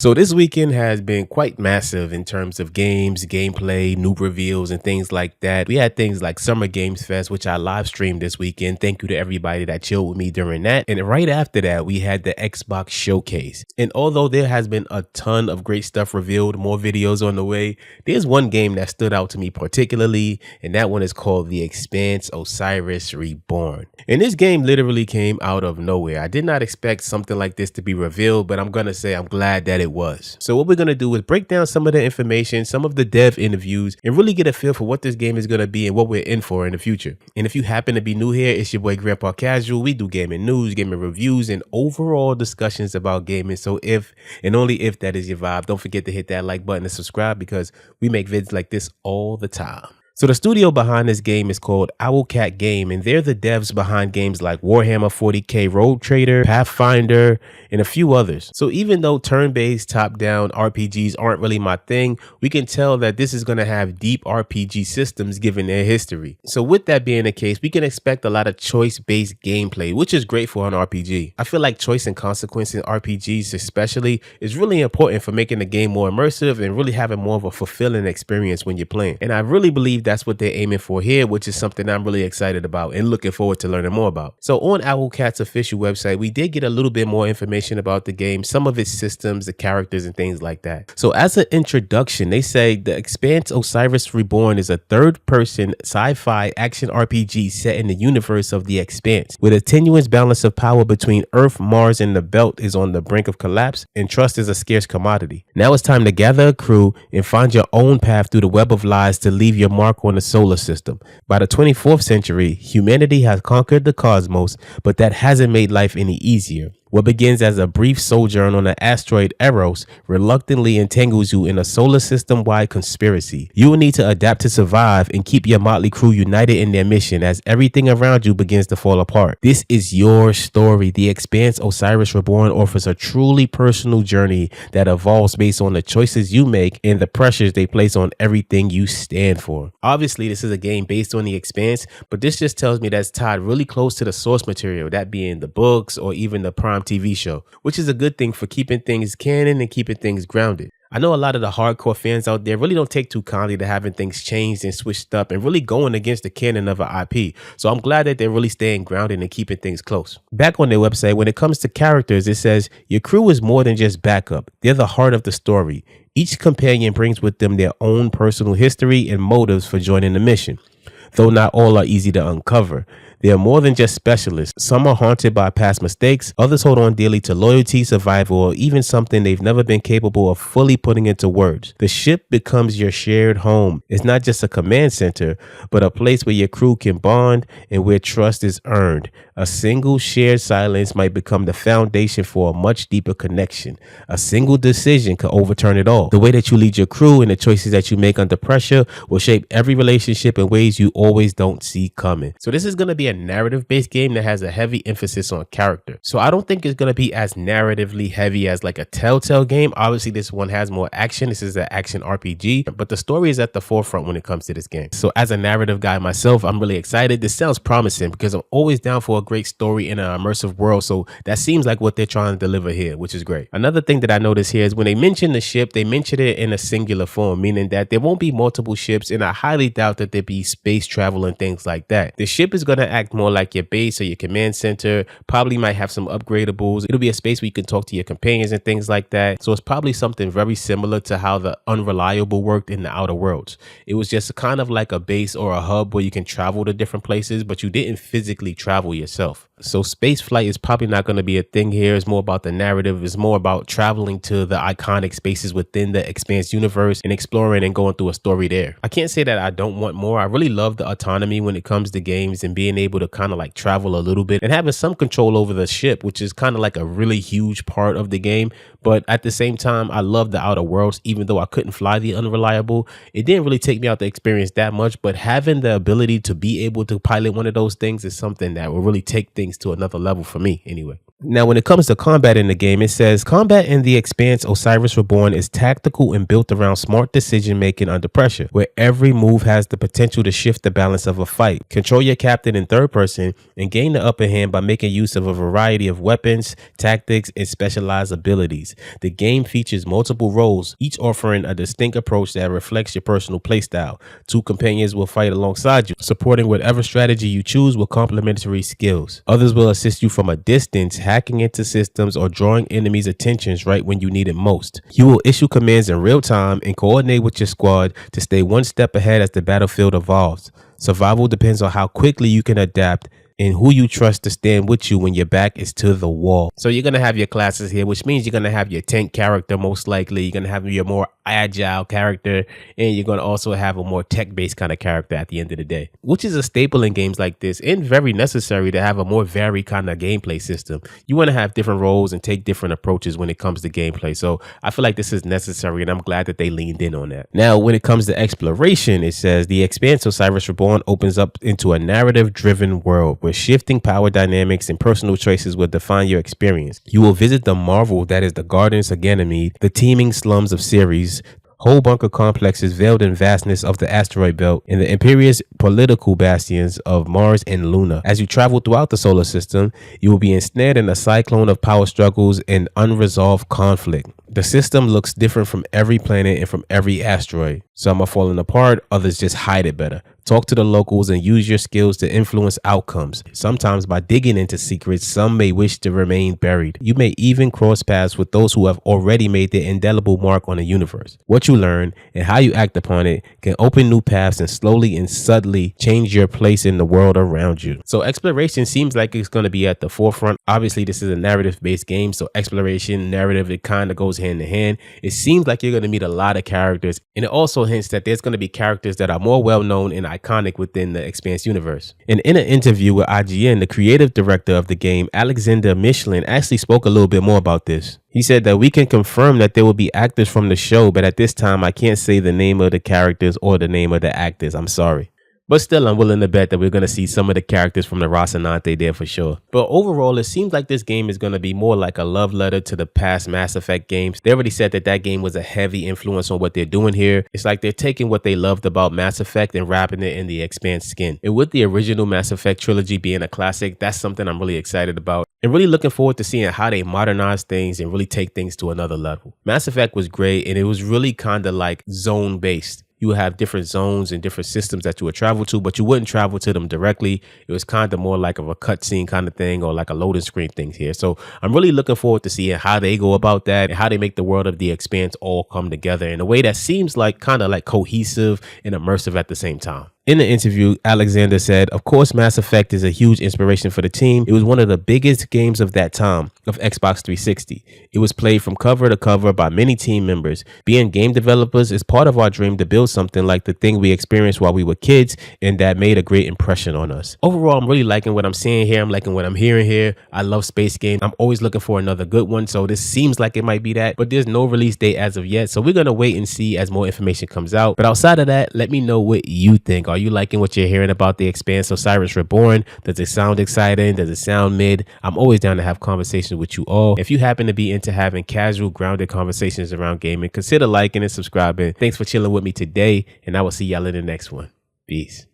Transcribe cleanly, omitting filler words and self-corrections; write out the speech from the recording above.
So this weekend has been quite massive in terms of games, gameplay, new reveals, and things like that. We had things like Summer Games Fest, which I live streamed this weekend. Thank you to everybody that chilled with me during that. And right after that, we had the Xbox Showcase. And although there has been a ton of great stuff revealed, more videos on the way, there's one game that stood out to me particularly, and that one is called The Expanse Osiris Reborn. And this game literally came out of nowhere. I did not expect something like this to be revealed, but I'm gonna say I'm glad that it was. So what we're going to do is break down some of the information, some of the dev interviews, and really get a feel for what this game is going to be and what we're in for in the future. And if you happen to be new here, it's your boy Grandpa Casual. We do gaming news, gaming reviews, and overall discussions about gaming. So if and only if that is your vibe, don't forget to hit that like button and subscribe because we make vids like this all the time. So the studio behind this game is called Owlcat Game, and they're the devs behind games like Warhammer 40k Rogue Trader, Pathfinder, and a few others. So even though turn-based top-down RPGs aren't really my thing, we can tell that this is going to have deep RPG systems given their history. So with that being the case, we can expect a lot of choice-based gameplay, which is great for an RPG. I feel like choice and consequence in RPGs especially is really important for making the game more immersive and really having more of a fulfilling experience when you're playing. And I really believe that's what they're aiming for here, which is something I'm really excited about and looking forward to learning more about. So on Owlcat's official website, we did get a little bit more information about the game, some of its systems, the characters, and things like that. So as an introduction, they say the Expanse Osiris Reborn is a third-person sci-fi action RPG set in the universe of the Expanse, where the tenuous balance of power between Earth, Mars, and the Belt is on the brink of collapse, and trust is a scarce commodity. Now it's time to gather a crew and find your own path through the web of lies to leave your mark on the solar system. By the 24th century, humanity has conquered the cosmos, but that hasn't made life any easier. What begins as a brief sojourn on the asteroid Eros reluctantly entangles you in a solar system-wide conspiracy. You will need to adapt to survive and keep your motley crew united in their mission as everything around you begins to fall apart. This is your story. The Expanse Osiris Reborn offers a truly personal journey that evolves based on the choices you make and the pressures they place on everything you stand for. Obviously, this is a game based on The Expanse, but this just tells me that's tied really close to the source material, that being the books or even the Prime TV show, which is a good thing for keeping things canon and keeping things grounded. I know a lot of the hardcore fans out there really don't take too kindly to having things changed and switched up and really going against the canon of an IP. So I'm glad that they're really staying grounded and keeping things close. Back on their website, when it comes to characters, it says your crew is more than just backup. They're the heart of the story. Each companion brings with them their own personal history and motives for joining the mission. Though not all are easy to uncover. They are more than just specialists. Some are haunted by past mistakes, others hold on dearly to loyalty, survival, or even something they've never been capable of fully putting into words. The ship becomes your shared home. It's not just a command center, but a place where your crew can bond and where trust is earned. A single shared silence might become the foundation for a much deeper connection. A single decision could overturn it all. The way that you lead your crew and the choices that you make under pressure will shape every relationship in ways you always don't see coming. So this is going to be a narrative-based game that has a heavy emphasis on character. So I don't think it's going to be as narratively heavy as like a Telltale game. Obviously, this one has more action. This is an action RPG, but the story is at the forefront when it comes to this game. So as a narrative guy myself, I'm really excited. This sounds promising because I'm always down for a great story in an immersive world. So that seems like what they're trying to deliver here, which is great. Another thing that I noticed here is when they mention the ship, they mention it in a singular form, meaning that there won't be multiple ships, and I highly doubt that there be space travel and things like that. The ship is going to act more like your base or your command center, probably might have some upgradables. It'll be a space where you can talk to your companions and things like that. So it's probably something very similar to how the Unreliable worked in the Outer Worlds. It was just kind of like a base or a hub where you can travel to different places, but you didn't physically travel yourself. So space flight is probably not going to be a thing here. It's more about the narrative. It's more about traveling to the iconic spaces within the Expanse universe and exploring and going through a story there. I can't say that I don't want more. I really love the autonomy when it comes to games and being able to kind of like travel a little bit and having some control over the ship, which is kind of like a really huge part of the game. But at the same time, I love the Outer Worlds. Even though I couldn't fly the Unreliable, it didn't really take me out the experience that much. But having the ability to be able to pilot one of those things is something that will really take things to another level for me anyway. Now, when it comes to combat in the game, it says combat in the Expanse Osiris Reborn is tactical and built around smart decision making under pressure, where every move has the potential to shift the balance of a fight. Control your captain in third third person and gain the upper hand by making use of a variety of weapons, tactics, and specialized abilities. The game features multiple roles, each offering a distinct approach that reflects your personal playstyle. 2 companions will fight alongside you, supporting whatever strategy you choose with complementary skills. Others will assist you from a distance, hacking into systems or drawing enemies' attentions right when you need it most. You will issue commands in real time and coordinate with your squad to stay one step ahead as the battlefield evolves. Survival depends on how quickly you can adapt and who you trust to stand with you when your back is to the wall. So you're going to have your classes here, which means you're going to have your tank character most likely. You're going to have your more agile character, and you're going to also have a more tech-based kind of character at the end of the day, which is a staple in games like this and very necessary to have a more varied kind of gameplay system. You want to have different roles and take different approaches when it comes to gameplay. So I feel like this is necessary, and I'm glad that they leaned in on that. Now, when it comes to exploration, it says the Expanse of Osiris Reborn opens up into a narrative-driven world where shifting power dynamics and personal choices will define your experience. You will visit the marvel that is the Gardens of Ganymede, the teeming slums of Ceres, whole bunker complexes veiled in vastness of the asteroid belt, and the imperious political bastions of Mars and Luna. As you travel throughout the solar system, you will be ensnared in a cyclone of power struggles and unresolved conflict. The system looks different from every planet and from every asteroid. Some are falling apart, others just hide it better. Talk to the locals and use your skills to influence outcomes. Sometimes by digging into secrets, some may wish to remain buried. You may even cross paths with those who have already made their indelible mark on the universe. What you learn and how you act upon it can open new paths and slowly and subtly change your place in the world around you. So exploration seems like it's going to be at the forefront. Obviously, this is a narrative-based game, so exploration, narrative, it kind of goes hand in hand. It seems like you're going to meet a lot of characters, and it also hints that there's going to be characters that are more well-known and iconic within the Expanse universe. And in an interview with IGN, the creative director of the game, Alexander Michelin, actually spoke a little bit more about this. He said that we can confirm that there will be actors from the show, but at this time I can't say the name of the characters or the name of the actors. I'm sorry. But still, I'm willing to bet that we're going to see some of the characters from the Rocinante there for sure. But overall, it seems like this game is going to be more like a love letter to the past Mass Effect games. They already said that that game was a heavy influence on what they're doing here. It's like they're taking what they loved about Mass Effect and wrapping it in the Expanse skin. And with the original Mass Effect trilogy being a classic, that's something I'm really excited about. And really looking forward to seeing how they modernize things and really take things to another level. Mass Effect was great, and it was really kind of like zone based. You would have different zones and different systems that you would travel to, but you wouldn't travel to them directly. It was kind of more like of a cutscene kind of thing, or like a loading screen thing here. So I'm really looking forward to seeing how they go about that and how they make the world of the Expanse all come together in a way that seems like kind of like cohesive and immersive at the same time. In the interview, Alexander said, "Of course, Mass Effect is a huge inspiration for the team. It was one of the biggest games of that time, of Xbox 360. It was played from cover to cover by many team members. Being game developers is part of our dream to build something like the thing we experienced while we were kids, and that made a great impression on us." Overall, I'm really liking what I'm seeing here. I'm liking what I'm hearing here. I love space games. I'm always looking for another good one, so this seems like it might be that, but there's no release date as of yet, so we're going to wait and see as more information comes out. But outside of that, let me know what you think. Are you liking what you're hearing about the Expanse of Osiris Reborn? Does it sound exciting? Does it sound mid? I'm always down to have conversations with you all. If you happen to be into having casual, grounded conversations around gaming, consider liking and subscribing. Thanks for chilling with me today, and I will see y'all in the next one. Peace.